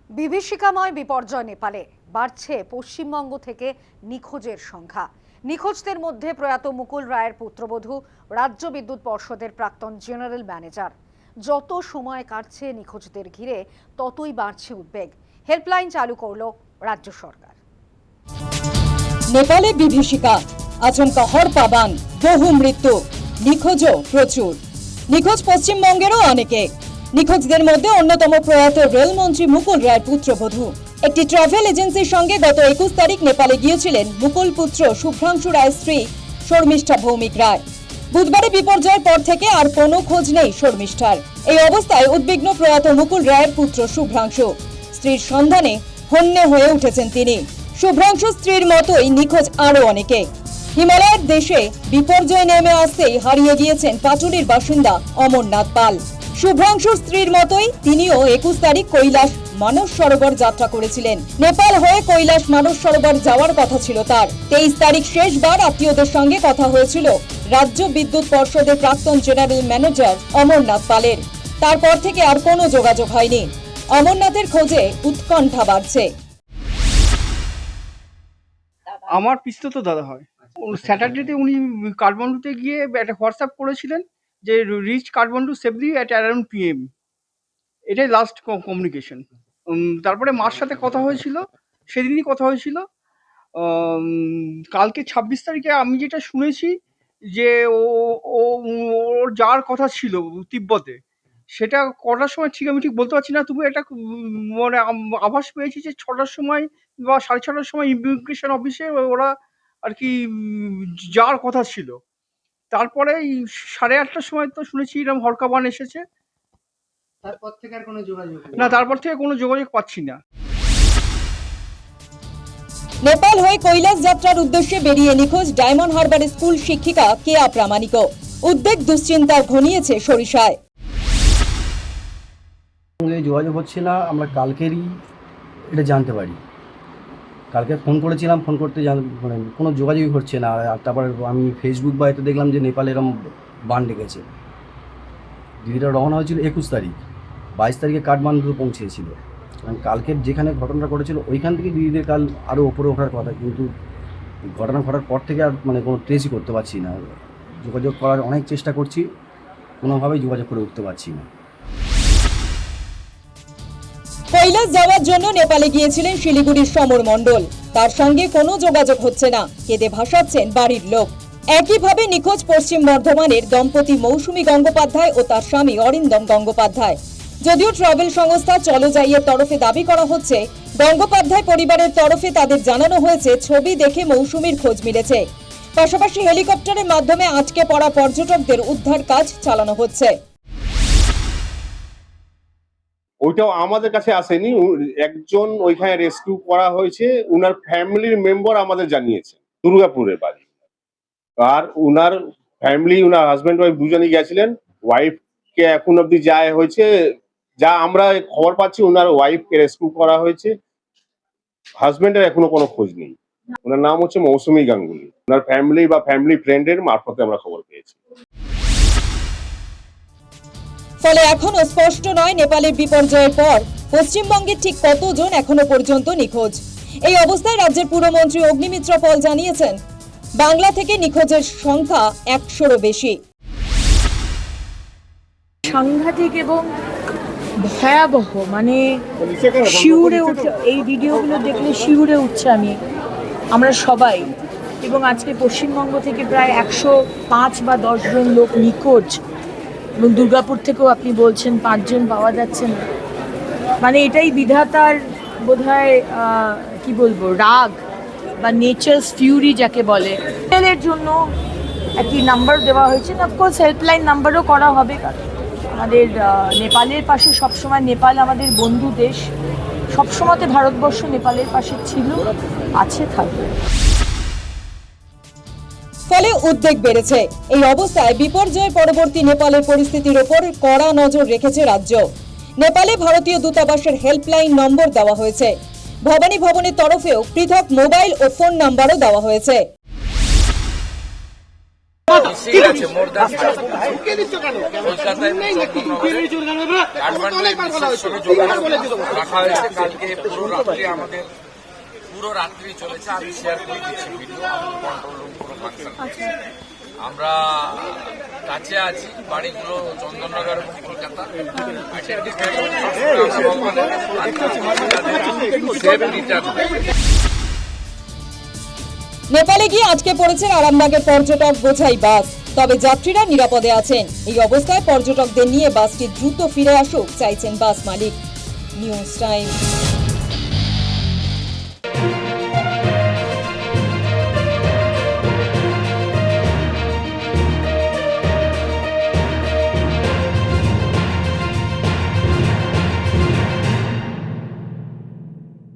বিভীষিকাময় বিপর্যয় নেপালে বাড়ছে পশ্চিমবঙ্গ থেকে নিখোঁজের সংখ্যা। নিখোঁজদের মধ্যে প্রয়াত মুকুল রায়ের পুত্রবধূ, রাজ্য বিদ্যুৎ পর্ষদের প্রাক্তন জেনারেল ম্যানেজার। যত সময় কাটছে নিখোঁজদের ঘিরে ততই বাড়ছে উদ্বেগ। হেল্পলাইন চালু করল রাজ্য সরকার। নেপালে বিভীষিকা, আচমকা হড়পাবান, বহু মৃত্যু, নিখোঁজও প্রচুর। নিখোঁজ পশ্চিমবঙ্গেরও অনেকে। নিখোঁজদের মধ্যে অন্যতম প্রয়াত রেলমন্ত্রী মুকুল রায়ের পুত্রবধূ। একটি ট্রাভেল এজেন্সির সঙ্গে গত 21 তারিখ নেপালে গিয়েছিলেন মুকুল পুত্র শুভ্রাংশু রায়ের স্ত্রী শর্মিষ্ঠা ভৌমিক রায়। বুধবারে বিপর্যয়ের পর থেকে আর কোনো খোঁজ নেই শর্মিষ্ঠার। এই অবস্থায় উদ্বিগ্ন প্রয়াত মুকুল রায়ের পুত্র শুভ্রাংশু। স্ত্রীর সন্ধানে হন্যে হয়ে উঠেছেন তিনি। শুভ্রাংশু স্ত্রীর মতোই নিখোঁজ আরো অনেকে। হিমালয়ের দেশে বিপর্যয় নেমে আসতেই হারিয়ে গিয়েছেন পাটুলির বাসিন্দা অমরনাথ পাল। শুভ্রাংশুর স্ত্রীর মতোই তিনিও 21 তারিখ কৈলাস মানস সরোবর যাত্রা করেছিলেন। নেপাল হয়ে কৈলাস মানস সরোবর যাওয়ার কথা ছিল তার। 23 তারিখ শেষবার আত্মীয়দের সঙ্গে কথা হয়েছিল রাজ্য বিদ্যুৎ পর্ষদের প্রাক্তন জেনারেল ম্যানেজার অমরনাথ পালের। তারপর থেকে আর কোনো যোগাযোগ হয়নি। অমরনাথের খোঁজে উৎকণ্ঠা বাড়ছে। আমার পিস্তত দাদা হয়। স্যাটারডেতে উনি কাঠমান্ডুতে গিয়ে একটা হোয়াটসঅ্যাপ করেছিলেন যে reach Kathmandu safely at around PM। এটাই লাস্ট কমিউনিকেশন। তারপরে মার সাথে কথা হয়েছিল, সেদিনই কথা হয়েছিল। কালকে 26 তারিখে আমি যেটা শুনেছি যে ওর যাওয়ার কথা ছিল তিব্বতে, সেটা কটার সময় ঠিক আমি ঠিক বলতে পারছি না। তবু একটা মানে আভাস পেয়েছি যে 6টার সময় বা 6:30টার সময় ইমিগ্রেশন অফিসে ওরা আর কি যাওয়ার কথা ছিল। তারপরে 8:30টার সময় তো শুনেছি এরকম হরকাবান এসেছে। তারপর থেকে আর কোনো যোগাযোগ নেই। না, তারপর থেকে কোনো যোগাযোগ পাচ্ছি না। নেপাল হয়ে কৈলাস যাত্রার উদ্দেশ্যে বেরিয়ে নিখোঁজ ডায়মন্ড হারবারের স্কুল শিক্ষিকা কেয়া প্রামাণিক। উদ্বেগ দুশ্চিন্তার ঘনিয়েছে সরিষায়। সঙ্গে যোগাযোগ হচ্ছে না, আমরা কালকেরই এটা জানতে পারি। কালকে ফোন করেছিলাম, ফোন করতে মানে কোনো যোগাযোগই হচ্ছে না। আর তারপর আমি ফেসবুক বা এতে দেখলাম যে নেপালে এরকম বান ডেকেছে। দিদিটা রওনা হয়েছিল 21 তারিখ, 22 তারিখে কাঠমান্ডু পৌঁছেছিল। কারণ কালকে যেখানে ঘটনাটা ঘটেছিল ওইখান থেকে দিদিদের কাল আরও ওপরে ওঠার কথা, কিন্তু ঘটনা ঘটার পর থেকে আর মানে কোনো ট্রেসই করতে পারছি না। যোগাযোগ করার অনেক চেষ্টা করছি, কোনোভাবেই যোগাযোগ করে উঠতে পারছি না। কৈলাস যাওয়ার জন্য নেপালে গিয়েছিলেন শিলিগুড়ির সমর মণ্ডল। তার সঙ্গে কোনো যোগাযোগ হচ্ছে না, কেঁদে ভাসাচ্ছেন বাড়ির লোক। একইভাবে নিখোঁজ পশ্চিম বর্ধমানের দম্পতি মৌসুমী গঙ্গোপাধ্যায় ও তার স্বামী অরিন্দম গঙ্গোপাধ্যায়। যদিও ট্রাভেল সংস্থা চলো যাইয়ের তরফে দাবি করা হচ্ছে, গঙ্গোপাধ্যায় পরিবারের তরফে তাদের জানানো হয়েছে ছবি দেখে মৌসুমীর খোঁজ মিলেছে। পাশাপাশি হেলিকপ্টারের মাধ্যমে আটকে পড়া পর্যটকদের উদ্ধার কাজ চালানো হচ্ছে। ওইটাও আমাদের কাছে আসেনি। একজন ওইখানে রেস্কিউ করা হয়েছে, উনার ফ্যামিলির মেম্বার আমাদের জানিয়েছে, দুর্গাপুরের বাড়ি। আর উনার ফ্যামিলি, উনার হাজবেন্ড ওয়াইফ দুজনই গেছিলেন। ওয়াইফকে এখন অব্দি যা হয়েছে, যা আমরা খবর পাচ্ছি, উনার ওয়াইফকে রেস্কিউ করা হয়েছে। হাজবেন্ডের এখনো কোনো খোঁজ নেই। ওনার নাম হচ্ছে মৌসুমী গাঙ্গুলি। ওনার ফ্যামিলি বা ফ্যামিলি ফ্রেন্ডের মারফতে আমরা খবর পেয়েছি। ফলে এখনো স্পষ্ট নয় নেপালের বিপর্যয়ের পর পশ্চিমবঙ্গের ঠিক কতজন এখনো পর্যন্ত নিখোঁজ। এই অবস্থায় রাজ্যের পুরমন্ত্রী অগ্নিমিত্র পল জানিয়েছেন, বাংলা থেকে নিখোঁজের সংখ্যা 100-রও বেশি। সাংঘাতিক এবং ভয়াবহ, মানে শিউরে উঠে এই ভিডিওগুলো দেখলে শিউরে উঠছে আমরা সবাই। এবং আজকে পশ্চিমবঙ্গ থেকে প্রায় 105 বা 10 জন লোক নিখোঁজ, এবং দুর্গাপুর থেকেও আপনি বলছেন 5 জন পাওয়া যাচ্ছে না। মানে এটাই বিধাতার বোধহয় কি বলবো, রাগ বা নেচার্স ফিউরি যাকে বলে। এর জন্য একটি নাম্বার দেওয়া হয়েছে, অফকোর্স হেল্পলাইন নাম্বারও করা হবে। আমাদের নেপালের পাশে সবসময়, নেপাল আমাদের বন্ধু দেশ, সবসময়তে ভারতবর্ষ নেপালের পাশে ছিল, আছে, থাকবে। ফলে উদ্বেগ বেড়েছে। এই অবস্থায় বিপর্যয় পরবর্তী নেপালের পরিস্থিতির ওপর কড়া নজর রেখেছে রাজ্য। নেপালে ভারতীয় দূতাবাসের হেল্পলাইন নম্বর দেওয়া হয়েছে। ভবানী ভবনের তরফেও পৃথক মোবাইল ও ফোন নাম্বারও দেওয়া হয়েছে। ঠিক আছে মোর দ্যান কলকাতায় রাখা হয়েছে। কালকে পুরো রাত্রি চলেছে। আমি শেয়ার করে দিচ্ছি ভিডিও, কন্ট্রোল রুম পুরো ফাংশন। আমরা কাছে আছি, বাড়িগুলো চন্দননগর এবং কলকাতা। নেপালে গিয়ে আজকে পড়েছেন আরামবাগের পর্যটক বোঝাই বাস। তবে যাত্রীরা নিরাপদে আছেন। এই অবস্থায় পর্যটকদের নিয়ে বাসটি দ্রুত ফিরে আসুক চাইছেন বাস মালিক। News time.